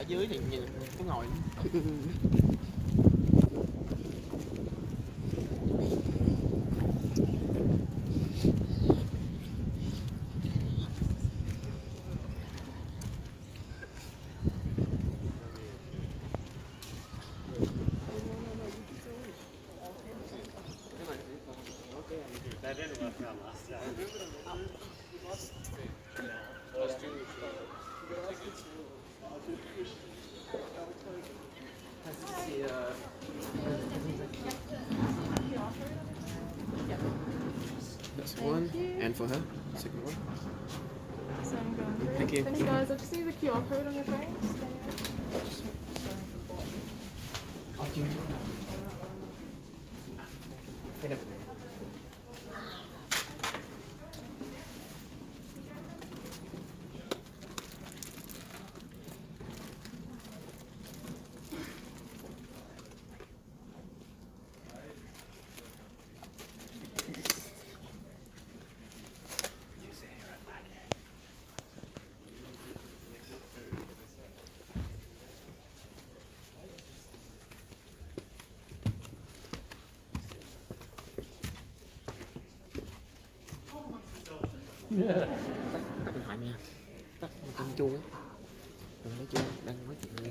Dưới thì nhìn có ngồi. That's one, and for her, second one. So I'm going through. Thank you. Thank you guys. I just need the QR code on your phone. Tắt điện thoại nha, tắt con chuông á, đừng nói chuông, đang nói chuyện nghe.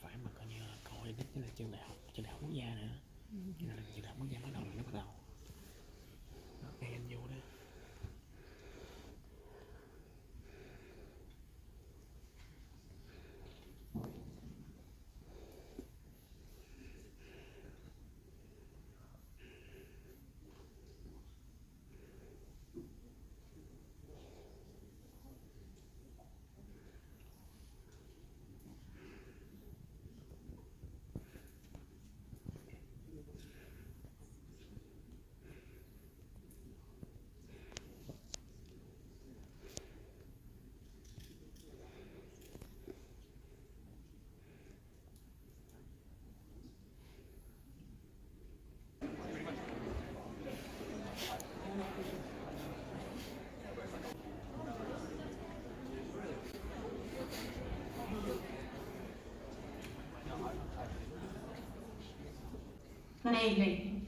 Phải mà coi như là coi đích với là trường đại học quốc gia nữa, trường đại học quốc gia bắt đầu cái anh vô đó. Good evening.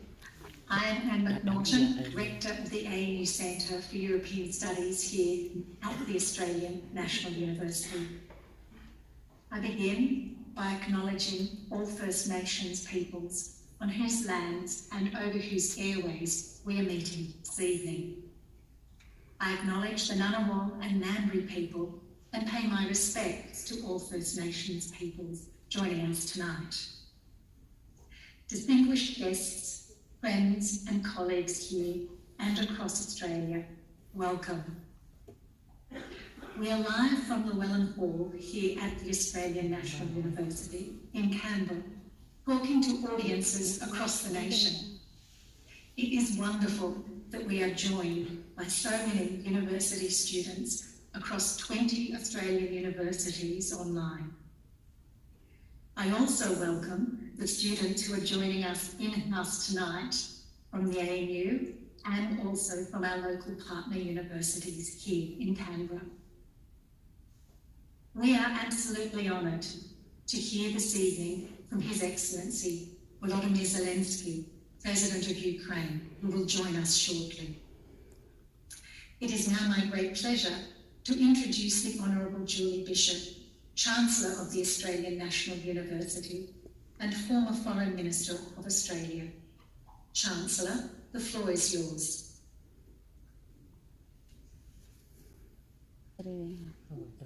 I am Anne McNaughton, Rector of the ANU Centre for European Studies here at the Australian National University. I begin by acknowledging all First Nations peoples on whose lands and over whose airways we are meeting this evening. I acknowledge the Ngunnawal and Ngambri people and pay my respects to all First Nations peoples joining us tonight. Distinguished guests, friends and colleagues here and across Australia, welcome. We are live from Llewellyn Hall here at the Australian National University in Canberra, talking to audiences across the nation. It is wonderful that we are joined by so many university students across 20 Australian universities online. I also welcome the students who are joining us in-house tonight from the ANU and also from our local partner universities here in Canberra. We are absolutely honoured to hear this evening from His Excellency Volodymyr Zelenskyy, President of Ukraine, who will join us shortly. It is now my great pleasure to introduce the Honourable Julie Bishop, Chancellor of the Australian National University and former Foreign Minister of Australia. Chancellor, the floor is yours.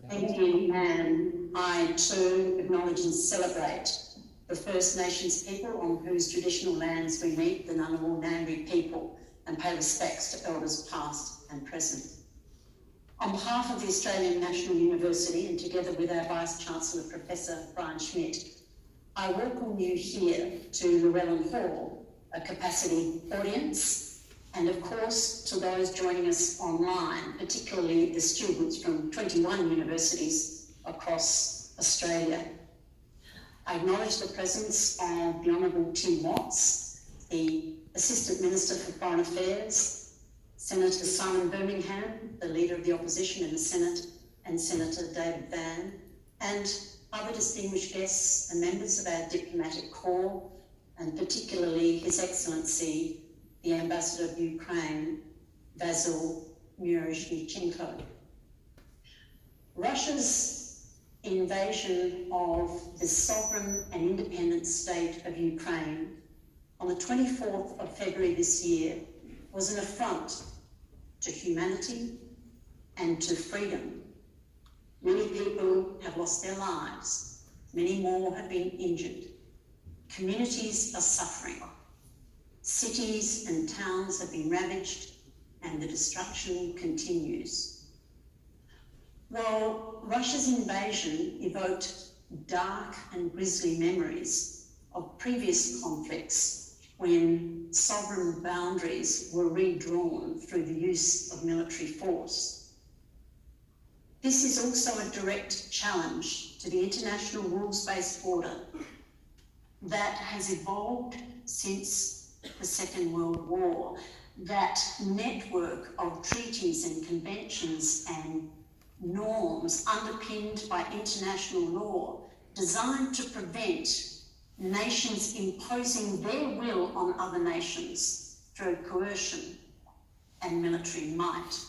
Thank you, and I too acknowledge and celebrate the First Nations people on whose traditional lands we meet, the Ngunnawal Ngambri people, and pay respects to elders past and present. On behalf of the Australian National University and together with our Vice-Chancellor, Professor Brian Schmidt, I welcome you here to Llewellyn Hall, a capacity audience, and of course to those joining us online, particularly the students from 21 universities across Australia. I acknowledge the presence of the Honourable Tim Watts, the Assistant Minister for Foreign Affairs, Senator Simon Birmingham, the Leader of the Opposition in the Senate, and Senator David Van, and other distinguished guests and members of our diplomatic corps, and particularly His Excellency, the Ambassador of Ukraine, Vasyl Murashnichenko. Russia's invasion of the sovereign and independent state of Ukraine on the 24th of February this year was an affront to humanity and to freedom. Many people have lost their lives. Many more have been injured. Communities are suffering. Cities and towns have been ravaged, and the destruction continues. While Russia's invasion evoked dark and grisly memories of previous conflicts when sovereign boundaries were redrawn through the use of military force, this is also a direct challenge to the international rules-based order that has evolved since the Second World War, that network of treaties and conventions and norms underpinned by international law designed to prevent nations imposing their will on other nations through coercion and military might.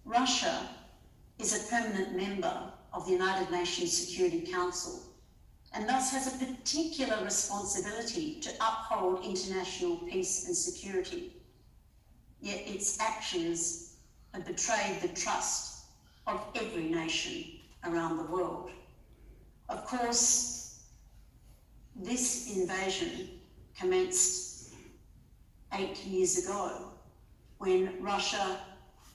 Russia is a permanent member of the United Nations Security Council and thus has a particular responsibility to uphold international peace and security. Yet its actions have betrayed the trust of every nation around the world. Of course, this invasion commenced 8 years ago when Russia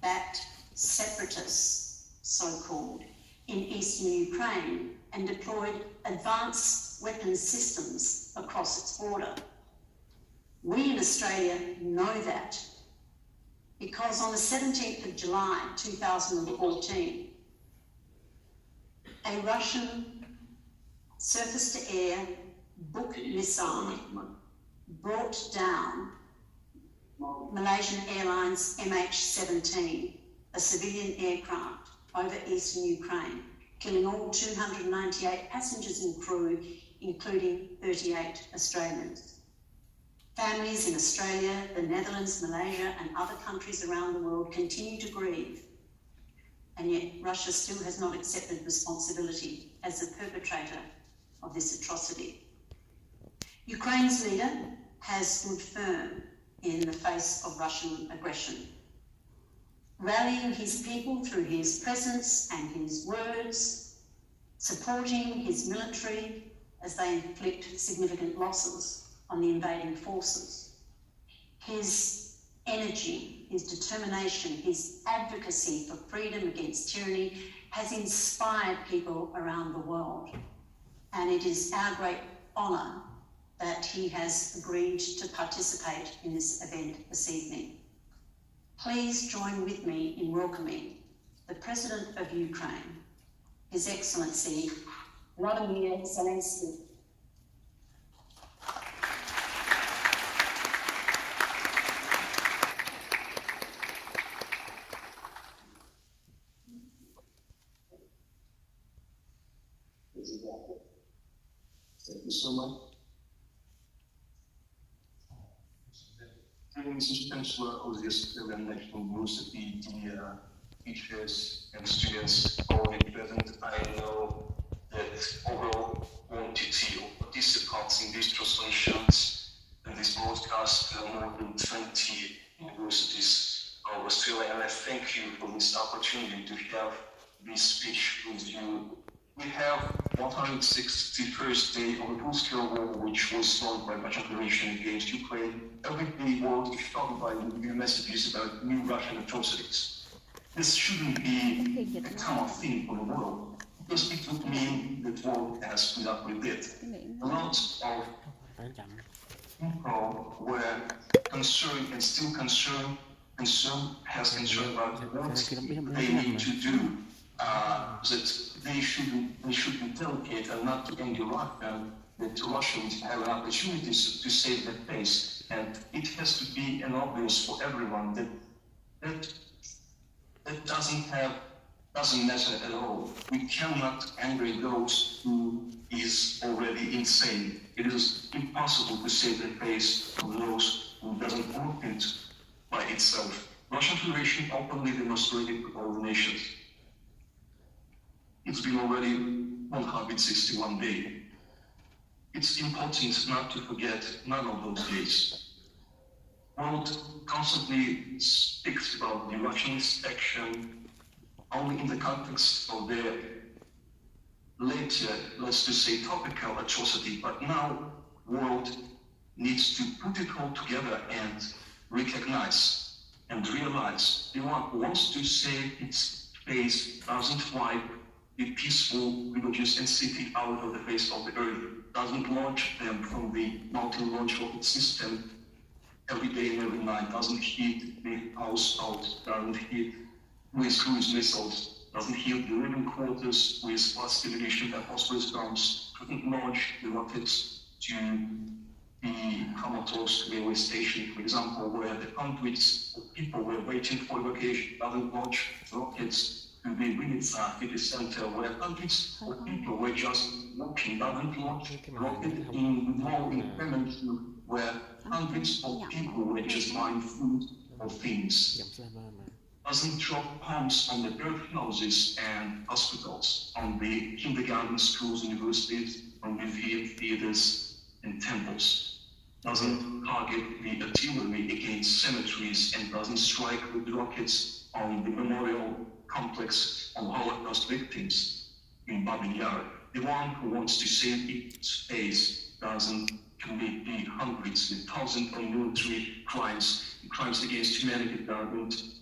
backed separatists, so-called, in eastern Ukraine and deployed advanced weapons systems across its border. We in Australia know that because on the 17th of July 2014, a Russian surface-to-air Buk missile brought down Malaysian Airlines MH17, a civilian aircraft, over eastern Ukraine, killing all 298 passengers and crew, including 38 Australians. Families in Australia, the Netherlands, Malaysia, and other countries around the world continue to grieve, and yet Russia still has not accepted responsibility as the perpetrator of this atrocity. Ukraine's leader has stood firm in the face of Russian aggression, rallying his people through his presence and his words, supporting his military as they inflict significant losses on the invading forces. His energy, his determination, his advocacy for freedom against tyranny has inspired people around the world. And it is our great honour that he has agreed to participate in this event this evening. Please join with me in welcoming the President of Ukraine, His Excellency Vladimir Zelenskyy. Thank you so much. Chancellor of the Australian National University, dear teachers and students already present, I know that overall quantity of participants in these translations and this broadcast are more than 20 universities of Australia, and I thank you for this opportunity to have this speech with you. We have 161st day of a full-scale war which was started by Russian aggression against Ukraine. Every day world is shocked by new messages about new Russian atrocities. This shouldn't be a common thing for the world, because it would mean that the world has put up with it. A lot of people were concerned and still concerned about what they need to do. That they should be delicate and not to anger Russia, that Russia would have an opportunity to save their face. And it has to be an obvious for everyone that doesn't matter at all. We cannot anger those who is already insane. It is impossible to save the face of those who doesn't want it by itself. Russian Federation openly demonstrated to all the nations. It's been already 161 days. It's important not to forget none of those days. World constantly speaks about the Russian action only in the context of their later, let's just say, topical atrocity, but now world needs to put it all together and recognize and realize the one who wants to save its face doesn't wipe the peaceful villages and city out of the face of the earth, doesn't launch them from the multi-launch rocket system every day and every night, doesn't hit the house out, doesn't hit with cruise missiles, doesn't hit the living quarters with fast ammunition and phosphorus bombs, doesn't launch the rockets to the Kramatorsk railway station, for example, where the hundreds of people were waiting for evacuation, doesn't launch rockets to the Vinnytsia city center, where hundreds of people were just walking, doesn't launch rocket in more Kremenchuk, where hundreds of people were just buying food or things. Doesn't drop bombs on the birthhouses and hospitals, on the kindergarten schools, universities, on museum theaters and temples. Doesn't target the artillery against cemeteries and doesn't strike with rockets on the memorial complex of Holocaust victims in Babin Yar. The one who wants to save its face doesn't commit the hundreds, the thousands of military crimes, crimes against humanity, doesn't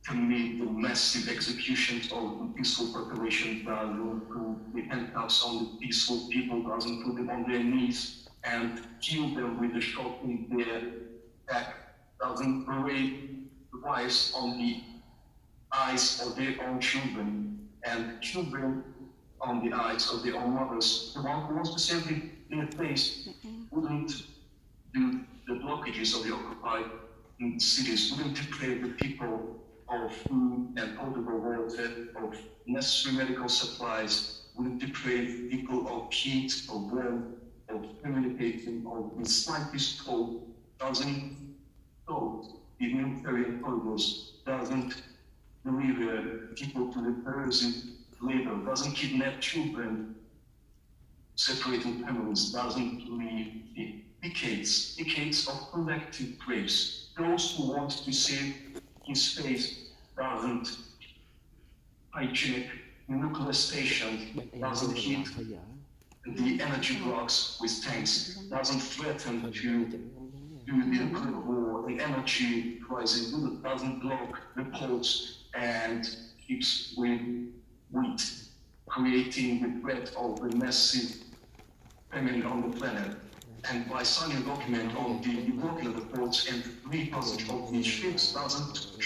commit the massive executions of the peaceful population, doesn't put the handcuffs on the peaceful people, doesn't put them on their knees and kill them with a shot in their back, doesn't parade the wives on the eyes of their own children and children on the eyes of their own mothers. The one who wants to save their face wouldn't do the blockages of the occupied cities, wouldn't deprive the people of food and potable water, of necessary medical supplies, wouldn't deprive people of heat, of warmth, of communicating, of the slightest hope, doesn't go the military authorities, doesn't deliver people to the terrorism labor, doesn't kidnap children, separating families, doesn't leave the decades of collective graves. Those who want to save his face doesn't hygienic nuclear stations, doesn't hit the energy blocks with tanks, doesn't threaten to do the nuclear war, the energy crisis, doesn't block the ports and keeps with wheat, creating the threat of a massive famine on the planet. And by signing a document on the blocking of the ports and repassage of the ships, doesn't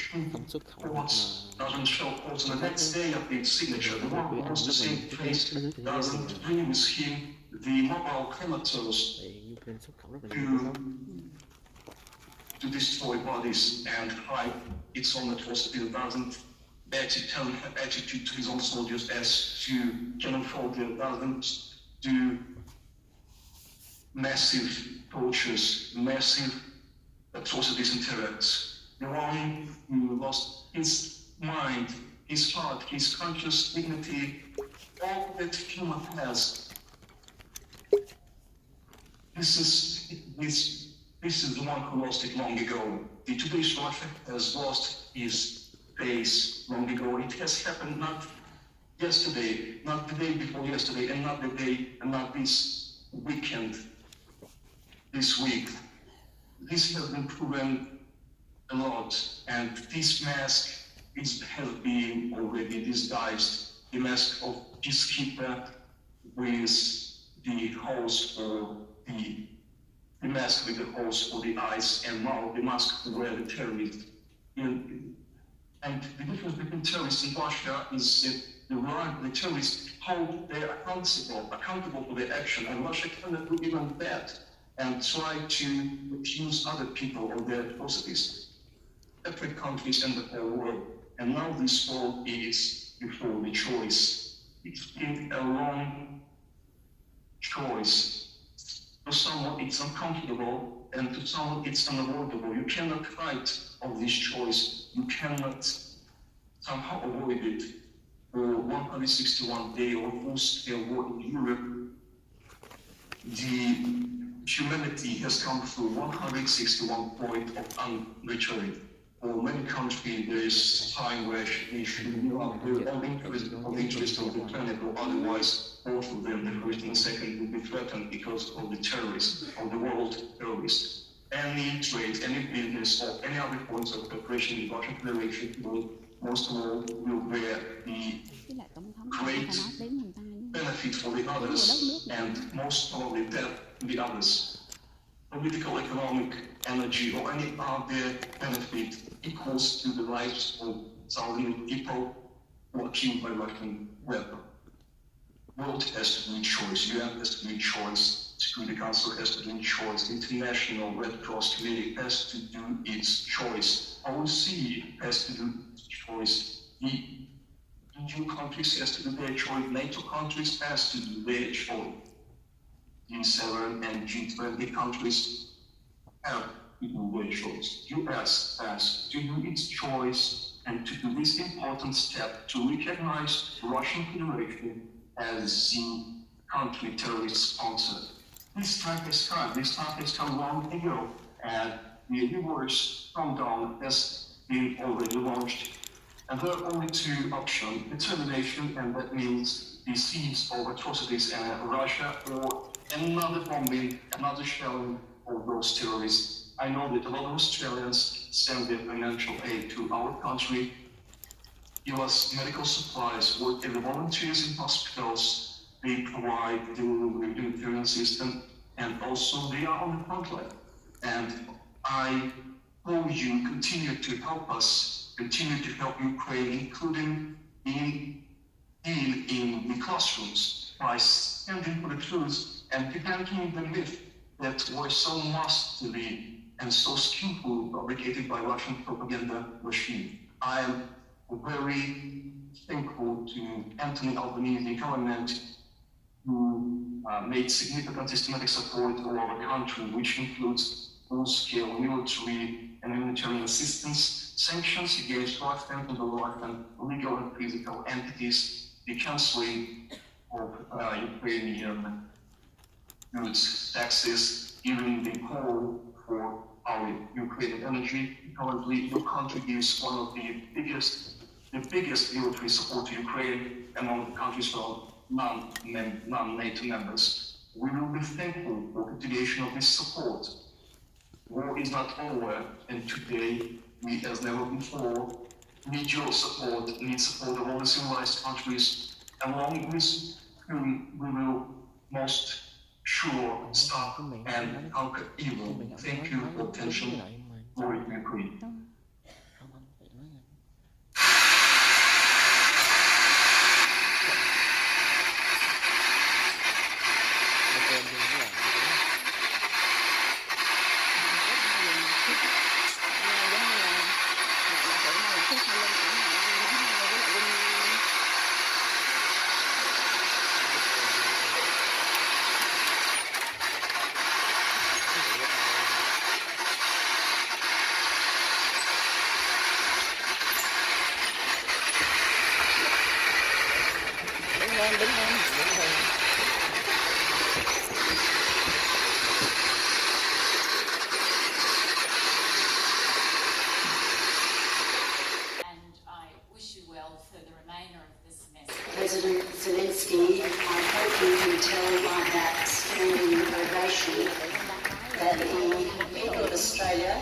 show ports on the next day of the signature. The one who wants to save face doesn't bring with him the mobile cremators to destroy bodies and hide its own atrocity, doesn't tell attitude to his own soldiers as to cannon fodder, doesn't do massive tortures, massive atrocities and terrors. The one who lost his mind, his heart, his conscious dignity, all that human has. This is the one who lost it long ago. The today's Russia has lost his face long ago. It has happened not yesterday, not the day before yesterday, and not the day, and not this weekend, this week. This has been proven a lot, and this mask has been already disguised. The mask of peacekeeper with the holes for the mask with the holes for the eyes and mouth, the mask to wear the terrorist. And And the difference between terrorists in Russia is that the terrorists hold they are accountable for their action, and Russia cannot do even that and try to accuse other people of their atrocities. Separate countries and the whole world. And now this world is before the choice. It's been a long choice. To someone it's uncomfortable, and to someone it's unavoidable. You cannot fight of this choice. You cannot somehow avoid it. For 161 days or full-scale war in Europe, the humanity has come through 161 points of unreturning. For many countries, there is time where they should be of the interest of the planet, or otherwise both of them, the first and second, will be threatened because of the terrorists, of the world terrorists. Any trade, any business, or any other forms of cooperation in the Russian Federation will, most of all, will bear the great benefit for the others, and most probably death to the others. Political, economic, energy, or any other benefit equals to the lives of thousands of people who are killed by Russian weapons. The world has to do its choice, UN has to do its choice, Security Council has to do its choice, the International Red Cross Committee has to do its choice, OSCE has to do its choice, the EU countries has to do their choice, NATO countries has to do their choice. G7 and G20 countries have to do their choice. US has to do its choice and to do this important step to recognize the Russian Federation as the country terrorist sponsor. This time has come long ago, and the reverse countdown has been already launched. And there are only two options: determination, and that means the cease of atrocities in Russia, or another bombing, another shelling of those terrorists. I know that a lot of Australians send their financial aid to our country, give us medical supplies, work as volunteers in hospitals, they provide the humanitarian system, and also they are on the front line. And I hope you continue to help us, continue to help Ukraine, including in the classrooms, by standing for the truth and debunking the myth that were so masterly and so skillfully fabricated by Russian propaganda machine. I am very thankful to Anthony Albanese government, who made significant systematic support of our country, which includes full-scale military and humanitarian assistance, sanctions against Russian and Russian legal and physical entities, the cancelling of Ukrainian goods, taxes, even the call for our Ukrainian energy. Currently, your country gives one of the biggest military support to Ukraine among the countries from non-NATO members. We will be thankful for continuation of this support. War is not over, and today, we as never before need your support, need support of all the civilized countries, along with whom we will most sure stop and conquer evil. Thank you for attention. Glory to Ukraine. President Zelenskyy, I hope you can tell by that standing ovation that the people of Australia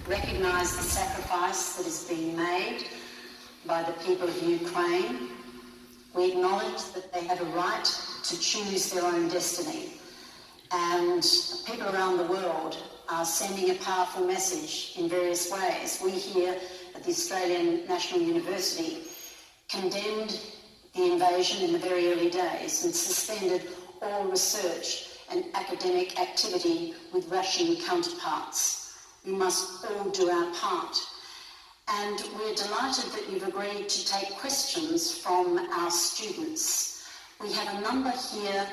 recognise the sacrifice that is being made by the people of Ukraine. We acknowledge that they have a right to choose their own destiny, and people around the world are sending a powerful message in various ways. We here at the Australian National University, condemned the invasion in the very early days and suspended all research and academic activity with Russian counterparts. We must all do our part. And we're delighted that you've agreed to take questions from our students. We have a number here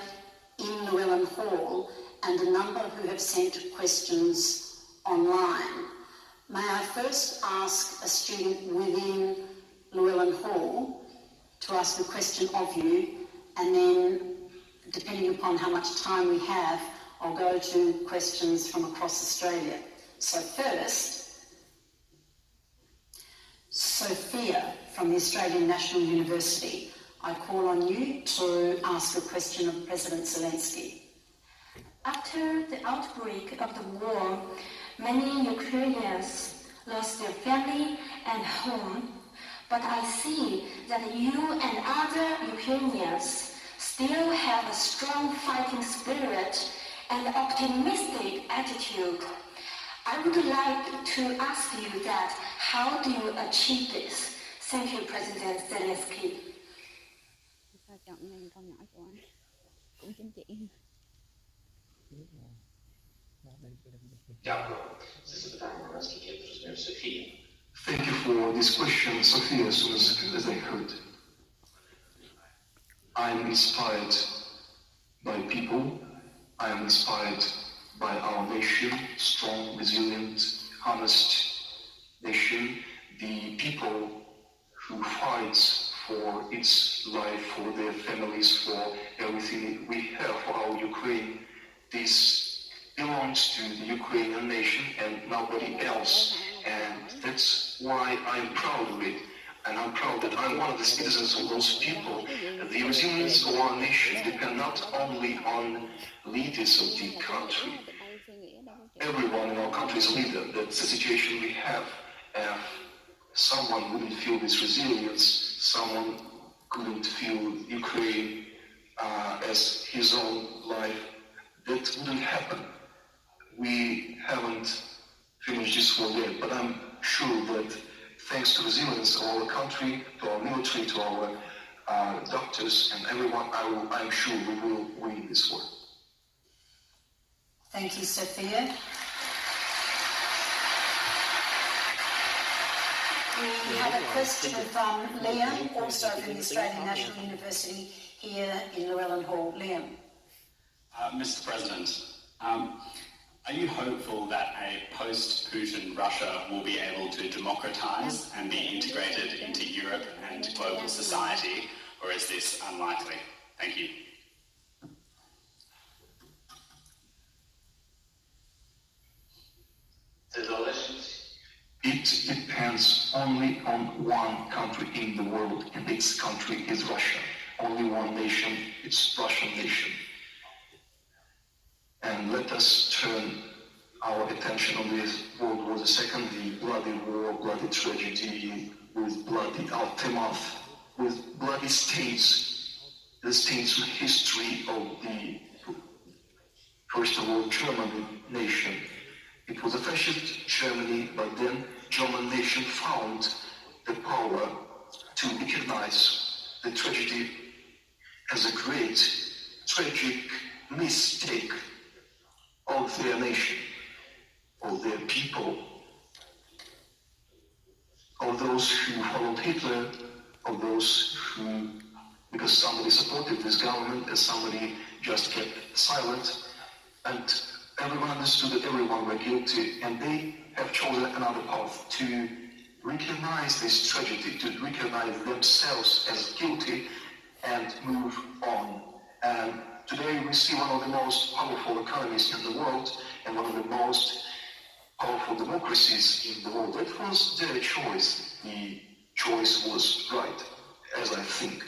in Llewellyn Hall and a number who have sent questions online. May I first ask a student within Llewellyn Hall to ask a question of you, and then, depending upon how much time we have, I'll go to questions from across Australia. So first, Sophia from the Australian National University. I call on you to ask a question of President Zelenskyy. After the outbreak of the war, many Ukrainians lost their family and home, but I see that you and other Ukrainians still have a strong fighting spirit and optimistic attitude. I would like to ask you that, how do you achieve this? Thank you, President Zelenskyy. Thank you for this question, Sophia, as soon as I heard. I'm inspired by people. I'm inspired by our nation, strong, resilient, honest nation, the people who fight for its life, for their families, for everything we have, for our Ukraine. This belongs to the Ukrainian nation and nobody else. And that's why I'm proud of it. And I'm proud that I'm one of the citizens of those people. The resilience of our nation depends not only on leaders of the country. Everyone in our country is a leader. That's the situation we have. Someone wouldn't feel this resilience, someone couldn't feel Ukraine as his own life, that wouldn't happen. We haven't finished this war yet, but I'm sure that thanks to resilience of our country, to our military, to our doctors and everyone, I'm sure we will win this war. Thank you, Sophia. We have a question from Liam, also from the Australian National University here in Llewellyn Hall. Liam. Mr. President, are you hopeful that a post-Putin Russia will be able to democratise and be integrated into Europe and global society, or is this unlikely? Thank you. It depends only on one country in the world, and this country is Russia. Only one nation, it's Russian nation. And let us turn our attention on this World War II, the bloody war, bloody tragedy, with bloody aftermath, with bloody stains, the stains of history of the, first of all, German nation. It was a fascist Germany, but then German nation found the power to recognize the tragedy as a great, tragic mistake of their nation, of their people, of those who followed Hitler, of those who, because somebody supported this government and somebody just kept silent, and everyone understood that everyone were guilty, and they have chosen another path to recognize this tragedy, to recognize themselves as guilty and move on. And today we see one of the most powerful economies in the world and one of the most powerful democracies in the world. That was their choice. The choice was right, as I think.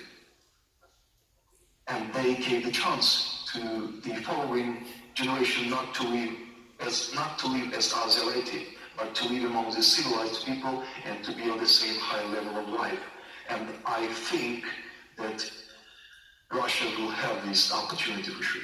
And they gave the chance to the following generation not to live as isolated, but to live among the civilized people and to be on the same high level of life. And I think that Russia will have this opportunity for sure.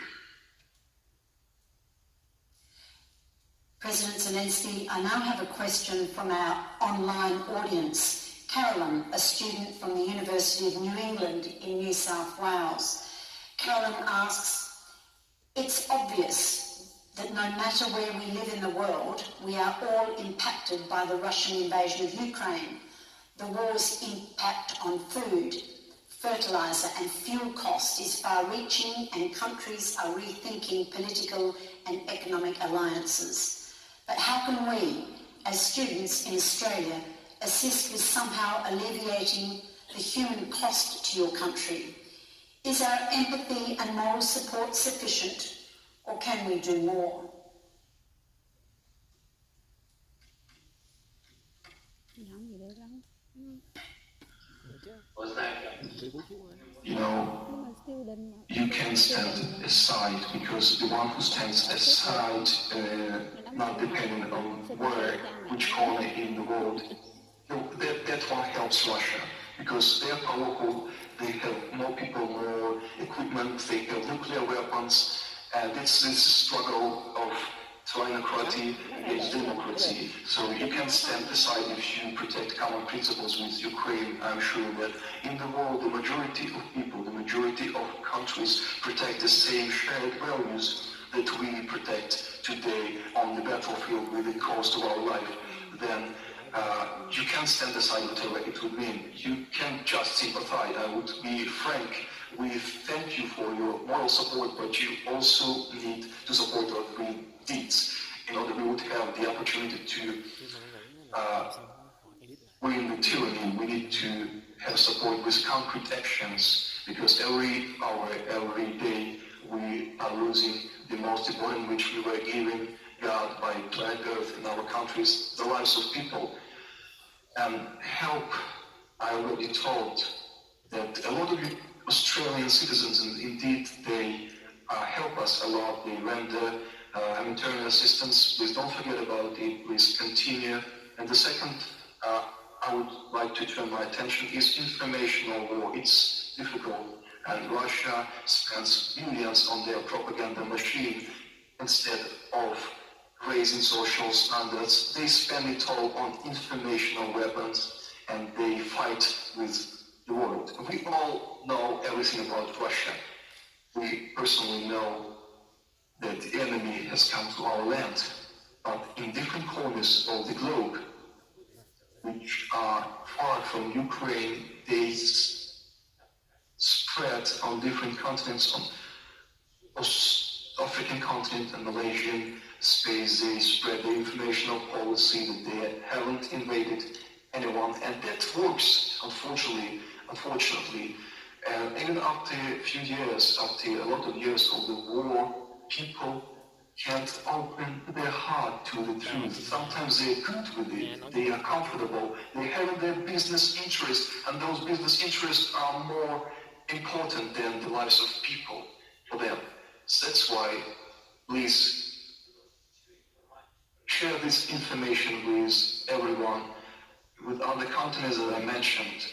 President Zelenskyy, I now have a question from our online audience. Carolyn, a student from the University of New England in New South Wales. Carolyn asks, it's obvious that no matter where we live in the world, we are all impacted by the Russian invasion of Ukraine. The war's impact on food, fertiliser and fuel costs is far-reaching, and countries are rethinking political and economic alliances. But how can we, as students in Australia, assist with somehow alleviating the human cost to your country? Is our empathy and moral support sufficient, or can we do more? You know, you can stand aside, because the one who stands aside, not depending on where, which corner in the world, that one helps Russia, because they're powerful, they have more people, more equipment, they have nuclear weapons, and it's this struggle of trinocracy against democracy. So you can stand aside if you protect common principles with Ukraine. I'm sure that in the world, the majority of people, the majority of countries protect the same shared values that we protect today on the battlefield with the cost of our life. Then you can stand aside whatever it would mean. You can't just sympathize. I would be frank. We thank you for your moral support, but you also need to support our good deeds in order we would have the opportunity to win the tyranny. We need to have support with concrete actions, because every hour, every day, we are losing the most important which we were given God by planet Earth in our countries, the lives of people. And help, I already told that a lot of Australian citizens, and indeed they help us a lot, they render internal assistance. Please don't forget about it, please continue. And the second, I would like to turn my attention is informational war. It's difficult, and Russia spends billions on their propaganda machine. Instead of raising social standards, they spend it all on informational weapons, and they fight with the world. We all know everything about Russia. We personally know that the enemy has come to our land, but in different corners of the globe, which are far from Ukraine, they spread on different continents, on African continent and Malaysian space. They spread the informational policy that they haven't invaded anyone, and that works, unfortunately. Even after a few years, after a lot of years of the war, people can't open their heart to the truth. Sometimes they're good with it, they are comfortable, they have their business interests, and those business interests are more important than the lives of people for them. So that's why, please, share this information with everyone, with other continents that I mentioned,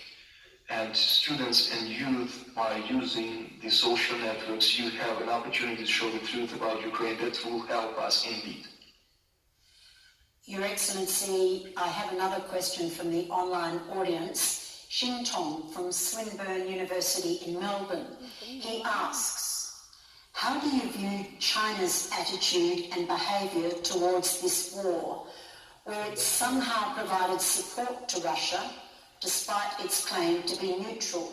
and students and youth. By using the social networks, you have an opportunity to show the truth about Ukraine. That will help us indeed. Your Excellency, I have another question from the online audience. Tom from Swinburne University in Melbourne. He asks, how do you view China's attitude and behaviour towards this war, where it somehow provided support to Russia despite its claim to be neutral?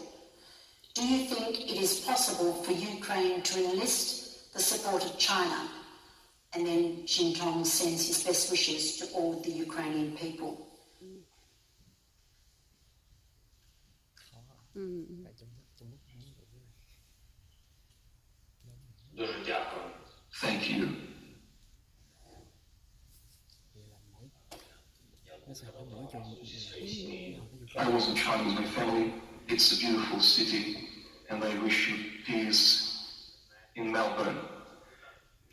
Do you think it is possible for Ukraine to enlist the support of China? And then Tong sends his best wishes to all the Ukrainian people. Thank you. I was in China with my family. It's a beautiful city, and I wish you peace in Melbourne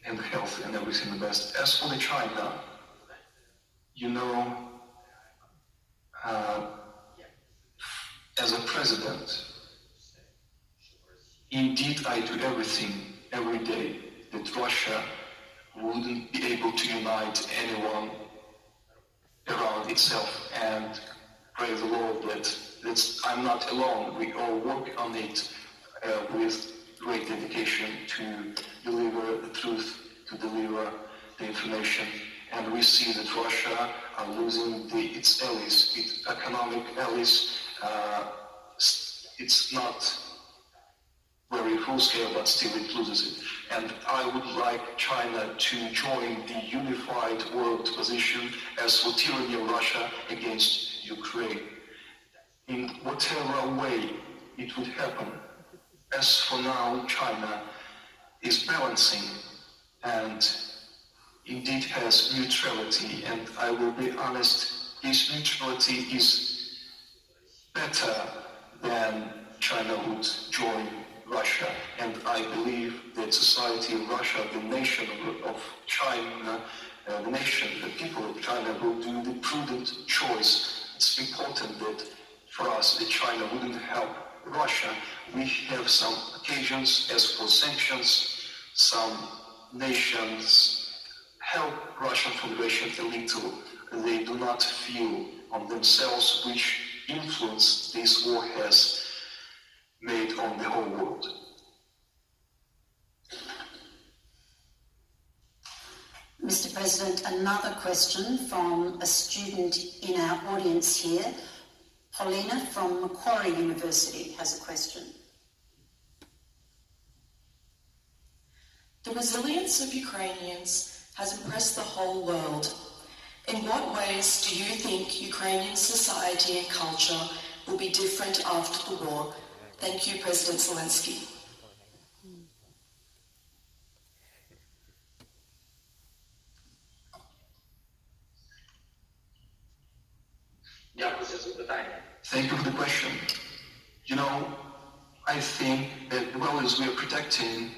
and health and everything the best. As for the China, you know, as a president, indeed I do everything every day that Russia wouldn't be able to unite anyone around itself, and pray the Lord that I'm not alone. We all work on it with great dedication to deliver the truth, to deliver the information. And we see that Russia are losing its allies, its economic allies. It's not very full scale, but still it loses it. And I would like China to join the unified world position as for tyranny of Russia against Ukraine. In whatever way it would happen. As for now, China is balancing and indeed has neutrality, and I will be honest, this neutrality is better than China would join Russia, and I believe that society of Russia, the nation of China, the nation, the people of China will do the prudent choice. It's important that for us that China wouldn't help Russia. We have some occasions as for sanctions, some nations help Russian Federation a little. They do not feel on themselves which influence this war has made on the whole world. Mr. President, another question from a student in our audience here. Paulina from Macquarie University has a question. The resilience of Ukrainians has impressed the whole world. In what ways do you think Ukrainian society and culture will be different after the war? Thank you, President Zelenskyy. Thank you for the question. You know, I think that the values we are protecting,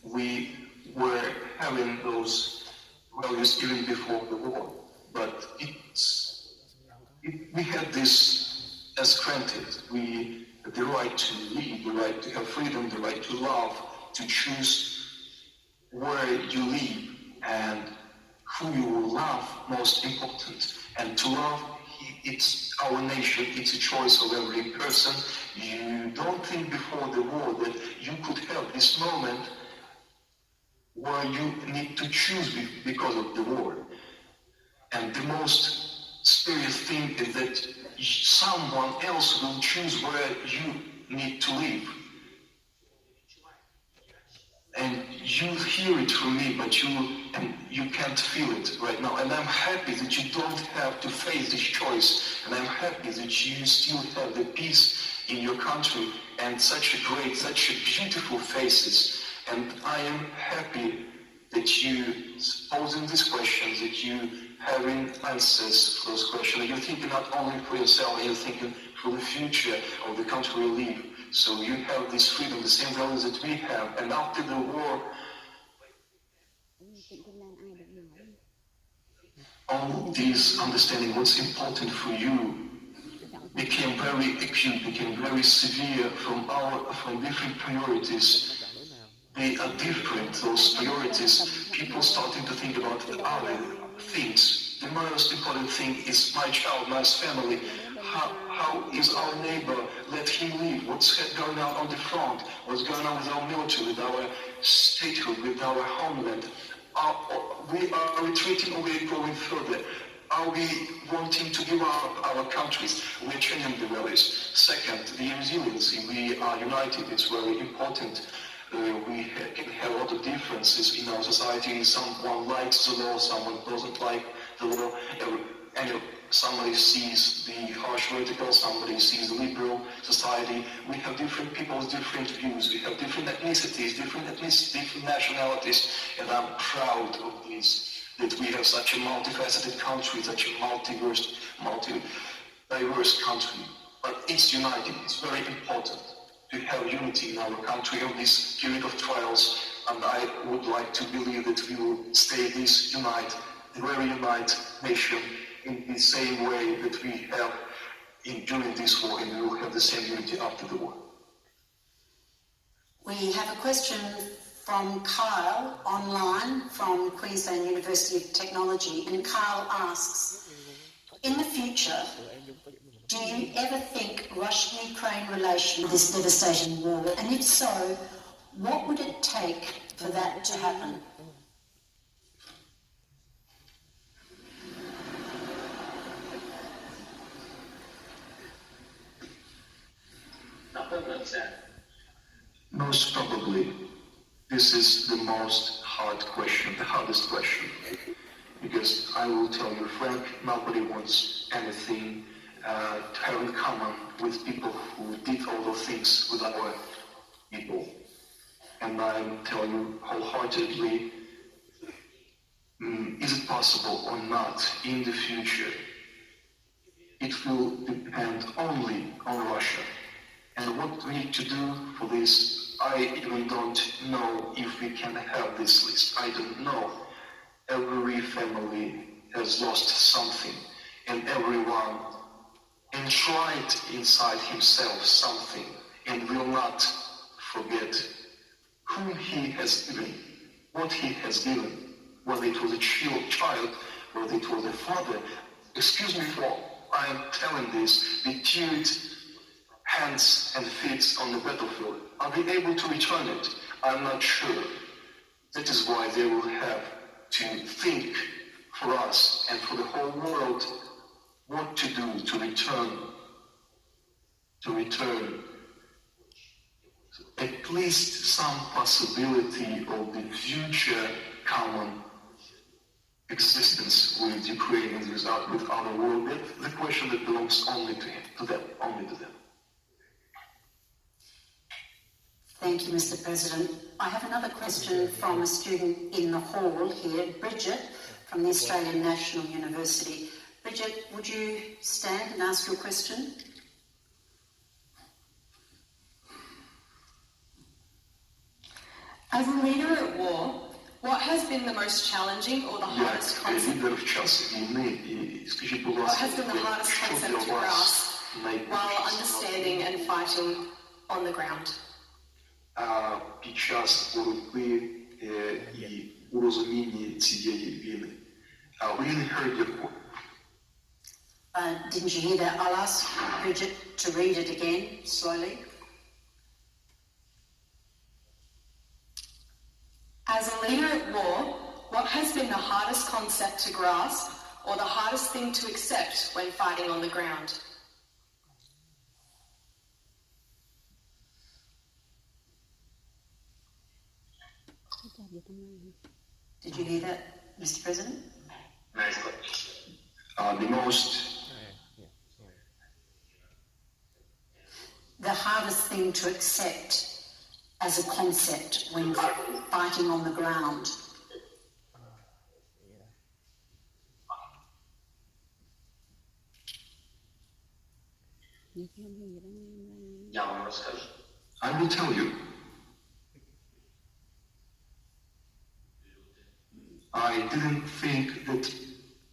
we were having those values even before the war, but we had this as granted. We had the right to lead, the right to have freedom, the right to love, to choose where you live and who you will love, most important. And to love, it's our nation, it's a choice of every person. You don't think before the war that you could have this moment where you need to choose because of the war. And the most serious thing is that someone else will choose where you need to live. And you hear it from me, but you can't feel it right now. And I'm happy that you don't have to face this choice. And I'm happy that you still have the peace in your country and such a beautiful faces. And I am happy that you posing these questions, that you having answers for those questions. And you're thinking not only for yourself, you're thinking for the future of the country we live. So you have this freedom, the same values that we have. And after the war, all this understanding what's important for you became very acute, became very severe from different priorities. They are different, those priorities. People starting to think about the other things. The most important thing is my child, my family. How is our neighbor? Let him live. What's going on the front? What's going on with our military, with our statehood, with our homeland? We are retreating or we are going further? Are we wanting to give up our countries? We are changing the values. Second, the resiliency. We are united. It's very important. We can have a lot of differences in our society. Someone likes the law, someone doesn't like the law. Somebody sees the harsh vertical, somebody sees the liberal society. We have different people with different views. We have different ethnicities, different nationalities, and I'm proud of this, that we have such a multifaceted country, such a diverse country. But it's united. It's very important to have unity in our country in this period of trials, and I would like to believe that we will stay this very united nation in the same way that we have during this war, and we will have the same unity after the war. We have a question from Kyle online from Queensland University of Technology, and Kyle asks, in the future, do you ever think Russia-Ukraine relations this devastating war? And if so, what would it take for that to happen? Most probably, this is the most hard question, the hardest question. Because I will tell you, Frank, nobody wants anything to have in common with people who did all those things with our people. And I tell you wholeheartedly, is it possible or not in the future? It will depend only on Russia. And what we need to do for this, I even don't know if we can have this list. I don't know. Every family has lost something, and everyone enshrined inside himself something, and will not forget whom he has given, what he has given, whether it was a child, whether it was a father. Excuse me for I am telling this, the teared hands and feet on the battlefield. Are they able to return it? I'm not sure. That is why they will have to think for us and for the whole world what to do to return at least some possibility of the future common existence with Ukrainians, with other world. That's the question that belongs only to them, only to them. Thank you, Mr. President. I have another question from a student in the hall here, Bridget, from the Australian National University. Bridget, would you stand and ask your question? As a leader at war, what has been the most challenging or the hardest concept? What has been the hardest concept to grasp while understanding and fighting on the ground? Під час боротьби і у розумінні цієї війни. We didn't hear your point. Didn't you hear that? I'll ask Bridget to read it again, slowly. As a leader at war, what has been the hardest concept to grasp or the hardest thing to accept when fighting on the ground? Did you hear that, Mr. President? The hardest thing to accept as a concept when fighting on the ground. I will tell you. I didn't think that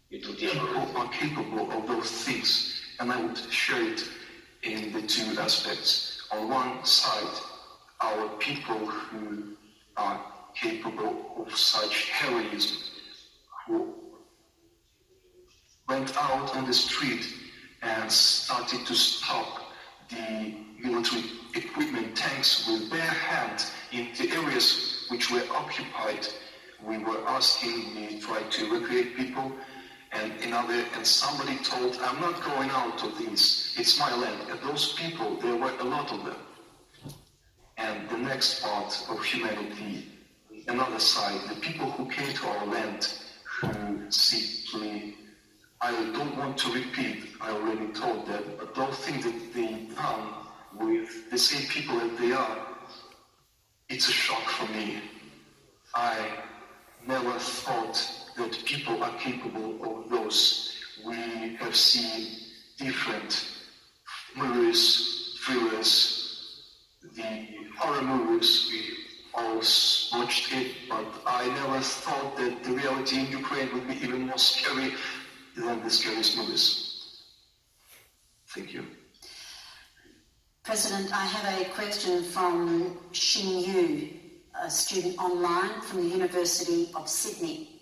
people are capable of those things, and I would share it in the two aspects. On one side, our people who are capable of such heroism, who went out on the street and started to stop the military equipment, tanks with bare hand in the areas which were occupied. We were asking, we tried to evacuate people, and somebody told, I'm not going out of this, it's my land. And those people, there were a lot of them. And the next part of humanity, another side, the people who came to our land, who simply, I don't want to repeat, I already told that, but those things that they done with the same people that they are, it's a shock for me. I never thought that people are capable of those. We have seen different movies, thrillers, the horror movies, we all watched it, but I never thought that the reality in Ukraine would be even more scary than the scariest movies. Thank you. President, I have a question from Xin Yu a student online from the University of Sydney.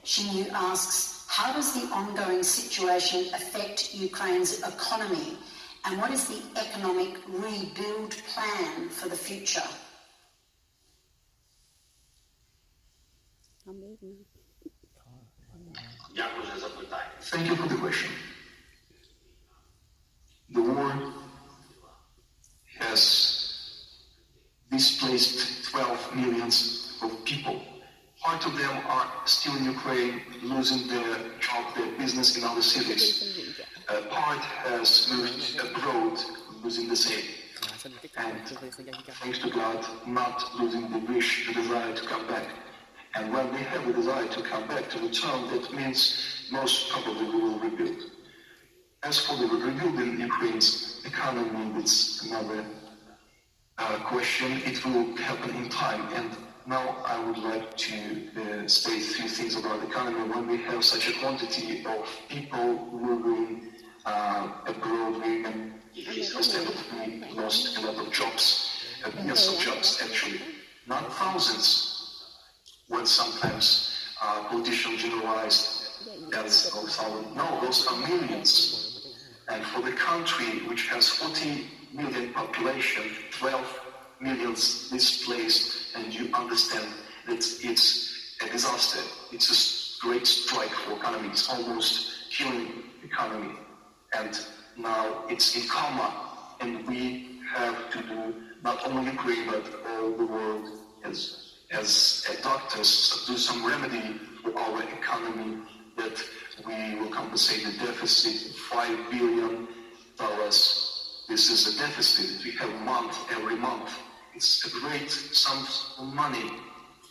She asks, how does the ongoing situation affect Ukraine's economy, and what is the economic rebuild plan for the future? Thank you for the question. The war has displaced 12 million of people. Part of them are still in Ukraine, losing their job, their business in other cities. Part has moved abroad, losing the same. And thanks to God, not losing the wish, the desire to come back. And when we have the desire to come back, to return, that means most probably we will rebuild. As for the rebuilding Ukraine's economy, it's another question. It will happen in time. And now I would like to state a few things about the economy. When we have such a quantity of people moving abroad, we can understand that we lost a lot of jobs, millions of jobs actually, not thousands, when sometimes politicians generalize as of thousands. No, those are millions. And for the country which has 40 million population, 12 millions displaced, and you understand that it's a disaster. It's a great strike for economy. It's almost killing economy. And now it's in coma, and we have to do, not only Ukraine, but all the world as doctors, do some remedy for our economy, that we will compensate the deficit of $5 billion. This is a deficit we have every month. It's a great sum of money,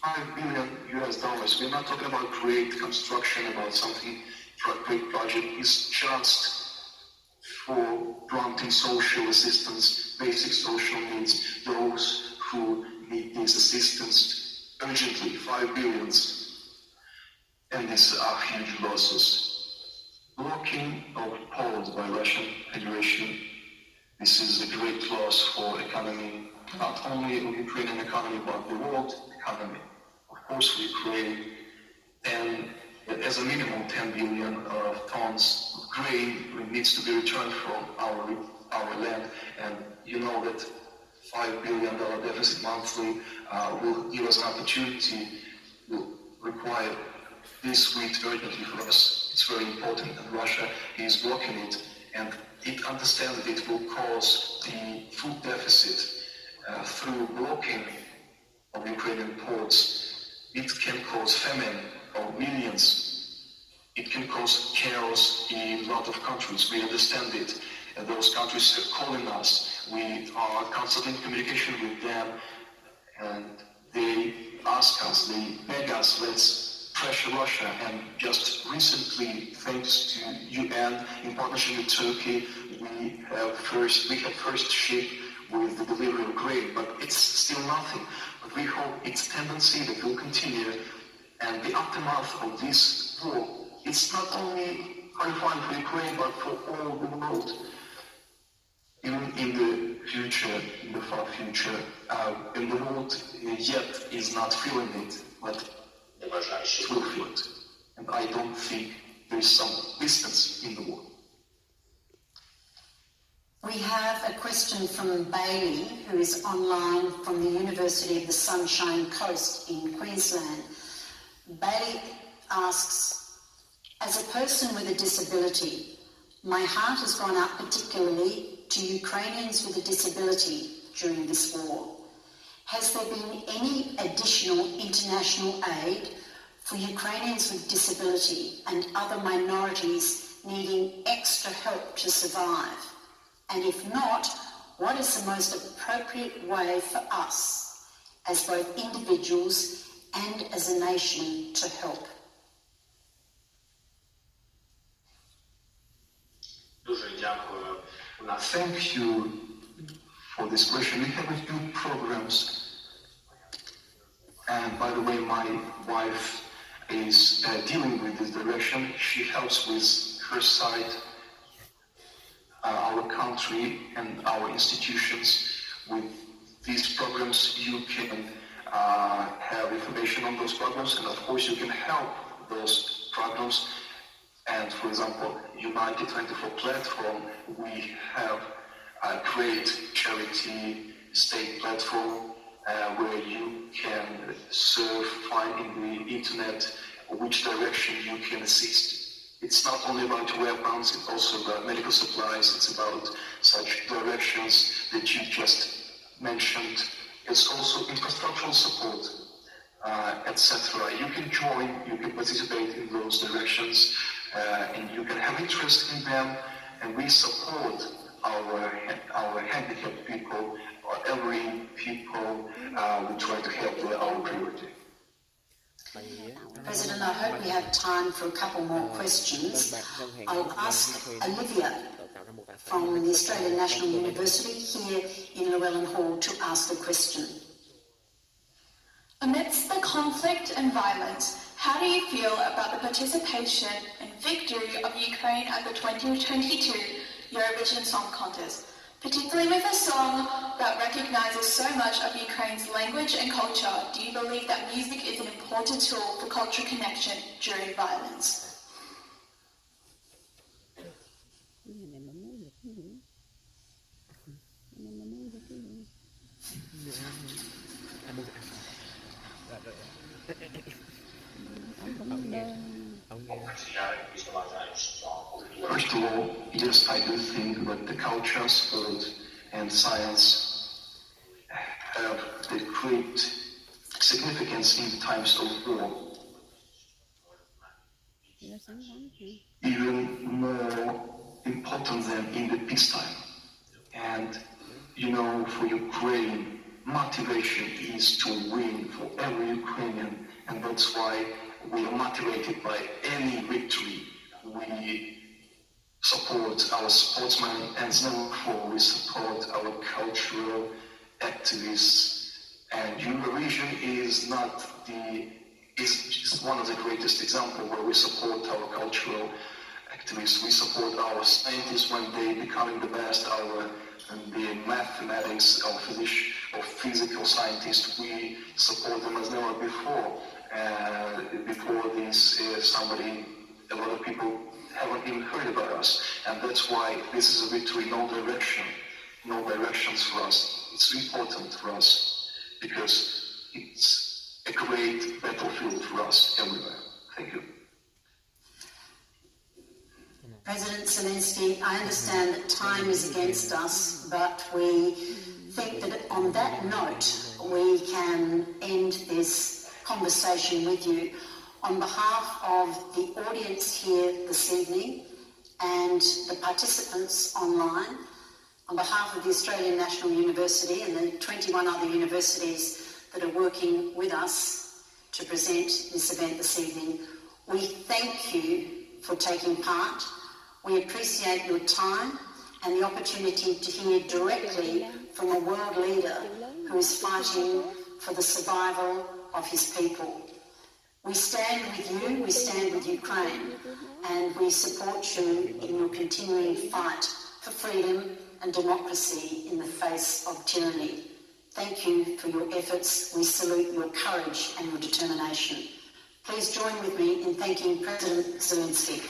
$5 billion. We're not talking about great construction, about something for a great project. It's just for granting social assistance, basic social needs, those who need this assistance urgently, $5 billion. And these are huge losses. Blocking of ports by Russian Federation, this is a great loss for economy, not only of Ukrainian economy, but the world economy. Of course, for Ukraine, and as a minimum 10 billion tons of grain needs to be returned from our land. And you know that $5 billion deficit monthly will give us an opportunity, will require this wheat urgently for us. It's very important, and Russia is blocking it, and it understands that it will cause the food deficit through blocking of Ukrainian ports. It can cause famine of millions. It can cause chaos in a lot of countries. We understand it. And those countries are calling us. We are constantly in communication with them, and they ask us, they beg us, let's pressure Russia. And just recently, thanks to UN, in partnership with Turkey, we have first ship with the delivery of grain, but it's still nothing. But we hope its tendency that will continue, and the aftermath of this war, it's not only horrifying for Ukraine, but for all the world. Even in the future, in the far future, and the world yet is not feeling it, but it will feel it. And I don't think there is some distance in the world. We have a question from Bailey, who is online from the University of the Sunshine Coast in Queensland. Bailey asks, as a person with a disability, my heart has gone out particularly to Ukrainians with a disability during this war. Has there been any additional international aid for Ukrainians with disability and other minorities needing extra help to survive? And if not, what is the most appropriate way for us, as both individuals and as a nation, to help? Thank you for this question. We have a few programs, and by the way, my wife is dealing with this direction. She helps with her side, our country and our institutions with these programs. You can have information on those problems, and of course you can help those problems. And for example, United 24 platform, we have a great charity state platform where you can find in the internet which direction you can assist. It's not only about weapons, it's also about medical supplies, it's about such directions that you just mentioned. It's also infrastructural support, etc. You can join, you can participate in those directions, and you can have interest in them, and we support our handicapped people, or every people, we try to help our priority. President, I hope we have time for a couple more questions. I'll ask Olivia from the Australian National University here in Llewellyn Hall to ask a question. Amidst the conflict and violence, how do you feel about the participation and victory of Ukraine at the 2022 Eurovision Song Contest, particularly with a song that recognizes so much of Ukraine's language and culture? Do you believe that music is an important tool for cultural connection during violence? First of all, yes, I do think that the culture, sport, and science have the great significance in times of war. Even more important than in the peacetime. And, you know, for Ukraine, motivation is to win for every Ukrainian, and that's why we are motivated by any victory. We support our sportsmen, and therefore we support our cultural activists. And Eurovision is just one of the greatest examples where we support our cultural activists. We support our scientists when they becoming the best, the mathematics, or physical scientists. We support them as never before. Before this, a lot of people haven't even heard about us, and that's why this is a victory, no directions for us. It's important for us because it's a great battlefield for us everywhere. Thank you. President Zelenskyy, I understand that time is against us, but we think that on that note, we can end this conversation with you. On behalf of the audience here this evening and the participants online, on behalf of the Australian National University and the 21 other universities that are working with us to present this event this evening, we thank you for taking part. We appreciate your time and the opportunity to hear directly from a world leader who is fighting for the survival of his people. We stand with you, we stand with Ukraine, and we support you in your continuing fight for freedom and democracy in the face of tyranny. Thank you for your efforts. We salute your courage and your determination. Please join with me in thanking President Zelenskyy.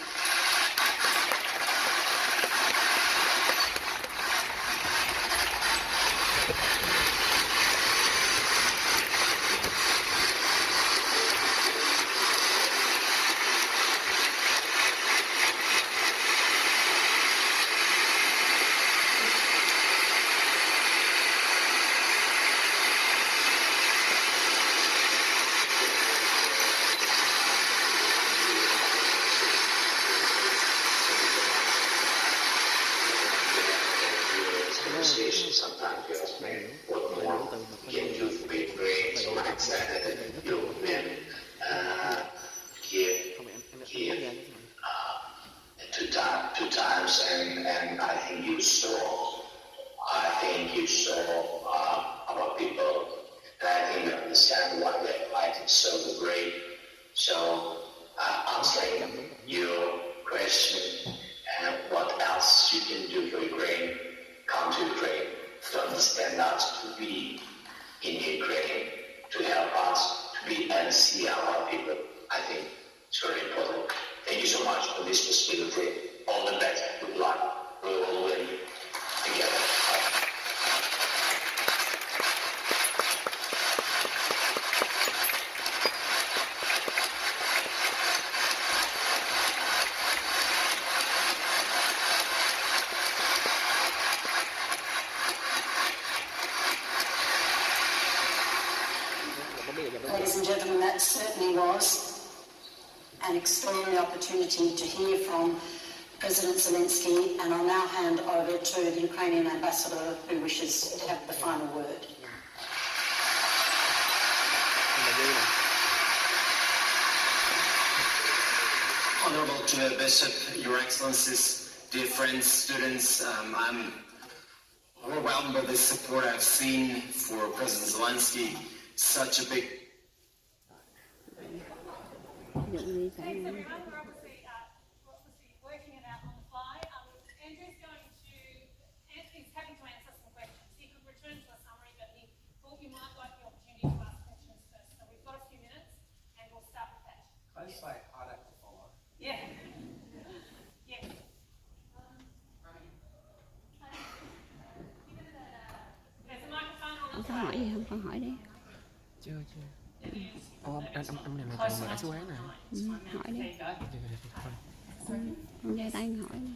this responsibility. All the best. Good luck. We're all ready together. Ladies and gentlemen, that certainly was an extraordinary opportunity to hear from President Zelenskyy, and I'll now hand over to the Ukrainian ambassador who wishes to have the final word. Honourable Bishop, Your Excellencies, dear friends, students, I'm overwhelmed by the support I've seen for President Zelenskyy. Such a big... Yes, everyone, we're obviously working it out on the fly. Andrew's having to answer some questions. He could return to a summary, but he thought you might like the opportunity to ask questions first. So we've got a few minutes, and we'll start with that. Can I just say, I'd have to follow. Yeah. Yes. There's a microphone on the Câu hỏi gì không? Câu hỏi đi. Chưa. Ông này mà còn mở số án nè. Hỏi đi. Ông giơ tay hỏi đi.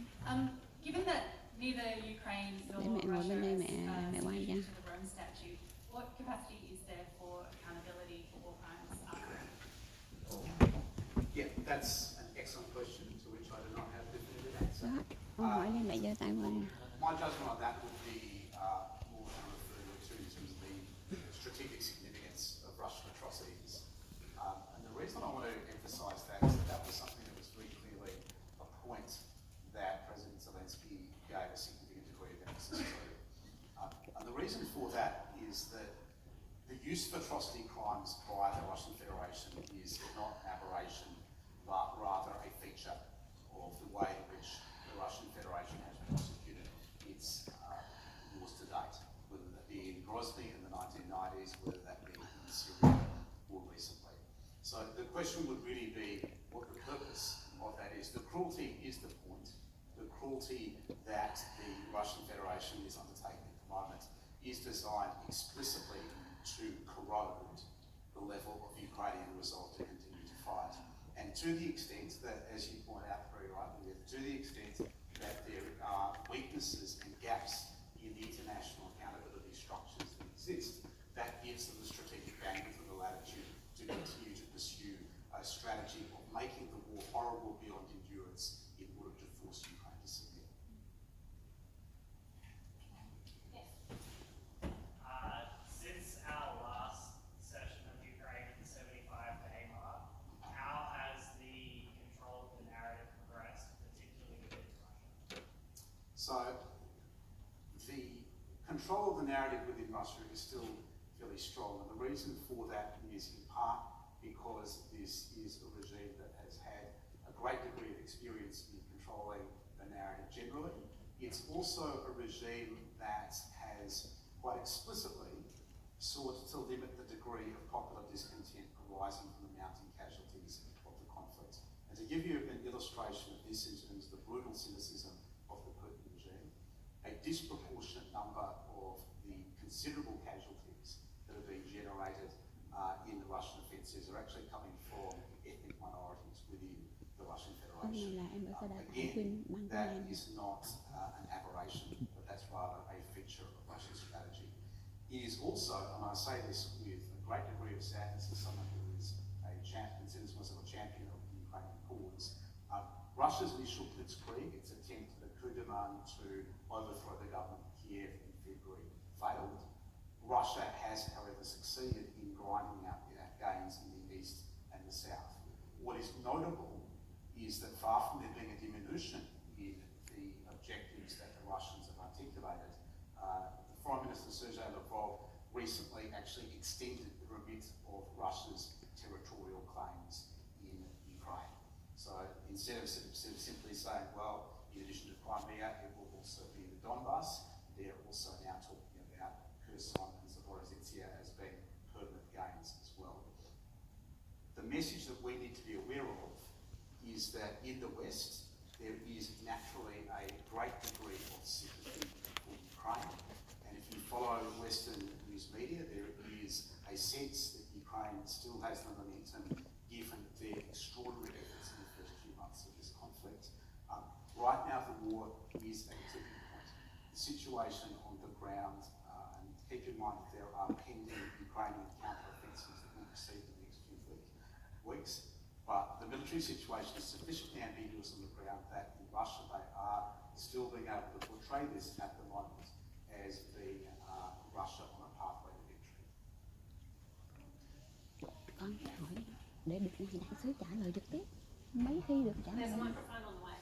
Given that neither Ukraine nor Để mẹ ngồi bên đây, mẹ Russia quay cho. to the Rome Statute, what capacity is there for accountability for war crimes after? Yeah, that's an excellent question to which I do not have a definitive answer. Đó. Ông hỏi đi, mẹ giơ tay qua. My judgment on that would be more kind of referred to in terms of the strategic significance of Russian atrocities. And the reason I want to emphasise that is that was something that was very clearly a point that President Zelenskyy gave a significant degree of emphasis to. And the reason for that is that the use of atrocity crimes by the Russian Federation is not an aberration, but rather a feature of the way in which the Russian Federation has prosecuted its wars to date, whether that be in Grozny in the 1990s, whether that be in Syria more recently. So the question would really be what the purpose of that is. The cruelty is the point. The cruelty that the Russian Federation is undertaking at the moment is designed explicitly to corrode the level of Ukrainian resolve to continue to fight. And to the extent that, as you point out very rightly, to the extent that there are weaknesses and gaps in the international accountability structures that exist, that gives them the strategic bandwidth and the latitude to continue to pursue a strategy of making the war horrible beyond endurance in order to force Ukraine to submit. Since our last session of Ukraine at the 75-day mark, how has the control of the narrative progressed, particularly within Russia? So the control of the narrative within Russia is still fairly strong, and the reason for that is in part because this is a regime that has had a great degree of experience in controlling the narrative generally. It's also a regime that has quite explicitly sought to limit the degree of popular discontent arising from the mounting casualties of the conflict. And to give you an illustration of this in terms of the brutal cynicism of the Putin regime, a disproportionate number of the considerable casualties that are being generated in the Russian offences are actually coming from ethnic minorities within the Russian Federation. Again, that is not an aberration, but that's rather a feature of Russia's strategy. It is also, and I say this with a great degree of sadness as someone who is a champion, considers myself a champion of the Ukrainian cause, Russia's initial blitzkrieg, its attempt at a coup de main to overthrow the government of Kiev in February, failed. Russia has, however, succeeded in grinding out gains in the east and the south. What is notable is that far from there being a diminution in the objectives that the Russians have articulated, the Foreign Minister Sergei Lavrov recently actually extended the remit of Russia's territorial claims in Ukraine. So instead of simply saying, well, in addition to Crimea, it will also be the Donbass, they're also now talking about Kherson and Zaporizhzhia as being permanent gains as well. The message that we need to be aware of is that in the West, there is naturally a great degree of sympathy for Ukraine. And if you follow Western news media, there is a sense that Ukraine still has the momentum given their extraordinary efforts in the first few months of this conflict. Right now, the war is at a tipping point. The situation on the ground, and keep in mind that there are pending Ukrainian counter-offensives that will proceed in the next few weeks, but the military situation is sufficiently ambiguous on the ground that in Russia they are still being able to portray this at the moment as being Russia on a pathway to victory. Con hỏi để được ngài đại sứ trả lời trực tiếp, mấy khi được trả lời. There's a microphone on the way.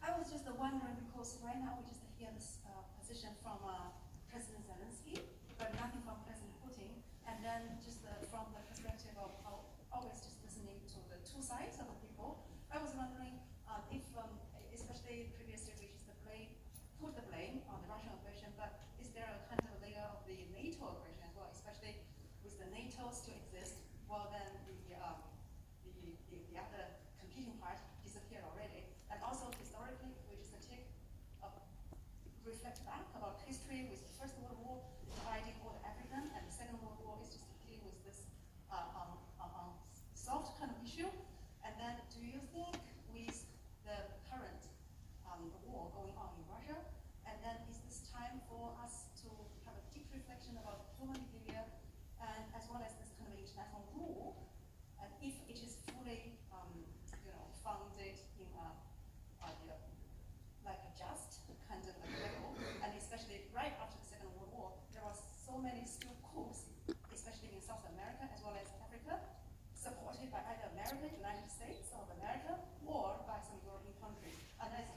I was just wondering because right now we just hear this position from President Zelenskyy, but nothing from President Putin. And then just from the perspective of always just listening to the two sides of the people, I was wondering if, especially previously we just put the blame on the Russian aggression, but is there a kind of layer of the NATO aggression as well, especially with the NATO still exist, well then the other competing part disappeared already. And also historically, we just reflect back about history with the First World War dividing all the African, and the Second World War is just dealing with this soft kind of issue. And then do you think with the current war going on in Russia, and then is this time for us to have a deep reflection about human behavior and as well as this kind of international rule, and if it is fully founded in like a just kind of level, and especially right after the Second World War, there were so many still coups, especially in South America as well as Africa, supported by either America, United States of America, or by some European countries. And as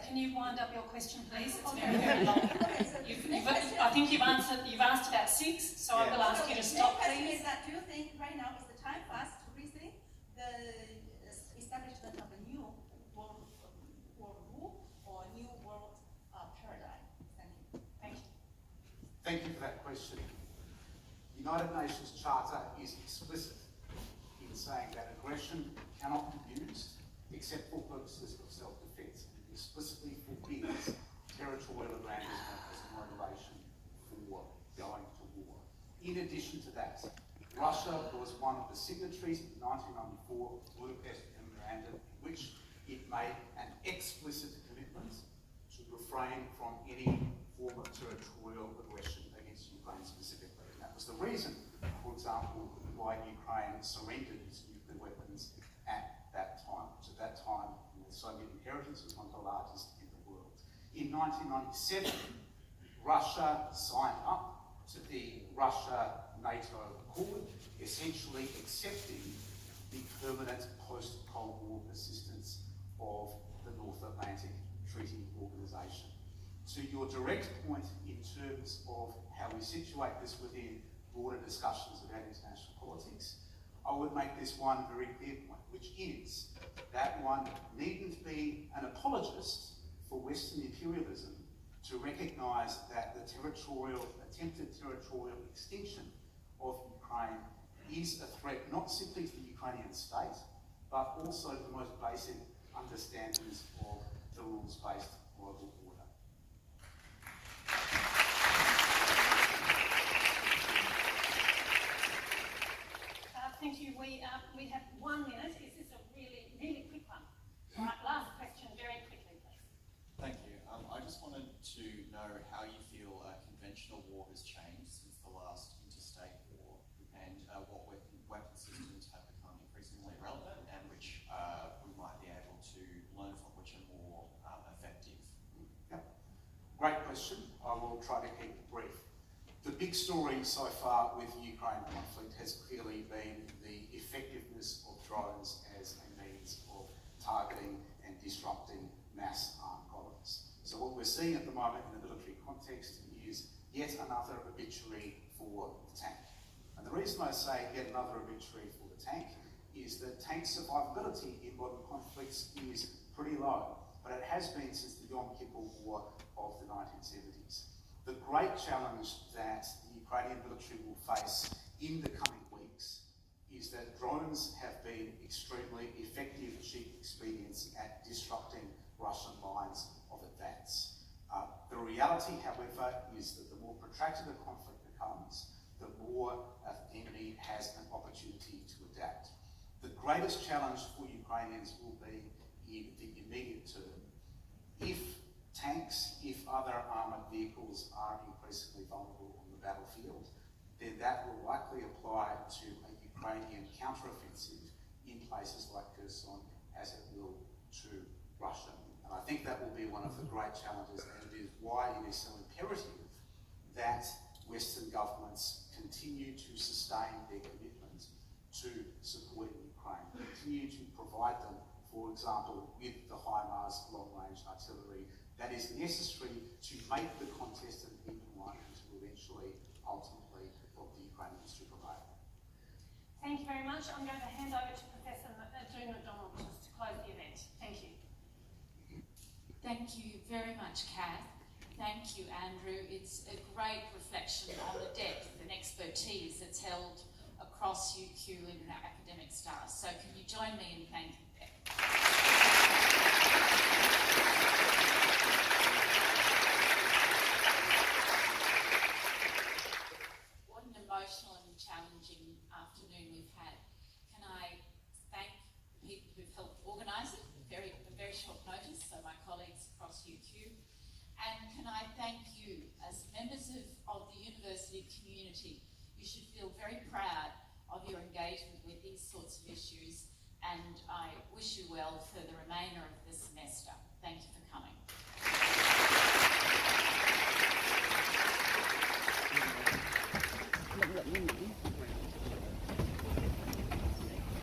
can you wind up your question, please? It's okay. very, very long. Okay, so I think you've asked about 6, so I will ask you to stop, the question please. is that do you think right now is the time for us to rethink the establishment of a new world rule or a new world paradigm? Thank you. Thank you. Thank you for that question. The United Nations Charter is explicit in saying that aggression cannot be used except for purposes of self-defense, and it explicitly forbids territorial aggrandizement as a motivation for going to war. In addition to that, Russia was one of the signatories of the 1994 Budapest Memorandum, in which it made an explicit commitment to refrain from any form of territorial aggression against Ukraine specifically. And that was the reason, for example, why Ukraine surrendered its nuclear weapons at that time, which at that time, the Soviet inheritance was one of the largest in the world. In 1997, Russia signed up to the Russia-NATO Accord, essentially accepting the permanent post-Cold War persistence of the North Atlantic Treaty Organisation. To your direct point in terms of how we situate this within broader discussions about international politics, I would make this one very clear point, which is that one needn't be an apologist for Western imperialism to recognise that the attempted territorial extinction of Ukraine is a threat not simply to the Ukrainian state, but also to the most basic understandings of the rules-based global order. Thank you. We have 1 minute. Is this a really, really quick one? All right, last question, very quickly, please. Thank you. I just wanted to know how you feel conventional war has changed since the last interstate war, and what weapon systems have become increasingly relevant, and which we might be able to learn from, which are more effective. Yep. Great question. I will try to keep it brief. The big story so far with the Ukraine conflict has clearly been the effectiveness of drones as a means of targeting and disrupting mass armed violence. So what we're seeing at the moment in the military context is yet another obituary for the tank. And the reason I say yet another obituary for the tank is that tank survivability in modern conflicts is pretty low, but it has been since the Yom Kippur War of the 1970s. The great challenge that the Ukrainian military will face in the coming weeks is that drones have been extremely effective, cheap expedients at disrupting Russian lines of advance. The reality, however, is that the more protracted the conflict becomes, the more an enemy has an opportunity to adapt. The greatest challenge for Ukrainians will be in the immediate term. If tanks, if other armoured vehicles are increasingly vulnerable on the battlefield, then that will likely apply to a Ukrainian counteroffensive in places like Kherson as it will to Russia. And I think that will be one of the great challenges, and it is why it is so imperative that Western governments continue to sustain their commitment to supporting Ukraine, continue to provide them, for example, with the HIMARS long-range artillery that is necessary to make the contest an even one and to eventually, ultimately, help the Ukrainians to prevail. Thank you very much. I'm going to hand over to Professor June McDonald just to close the event. Thank you. Thank you very much, Kath. Thank you, Andrew. It's a great reflection on the depth and expertise that's held across UQ and our academic staff. So can you join me in thanking them? What an emotional and challenging afternoon we've had. Can I thank the people who've helped organise it, a very short notice, so my colleagues across UQ. And can I thank you, as members of the university community. You should feel very proud of your engagement with these sorts of issues, and I wish you well for the remainder of the semester. Thank you for coming.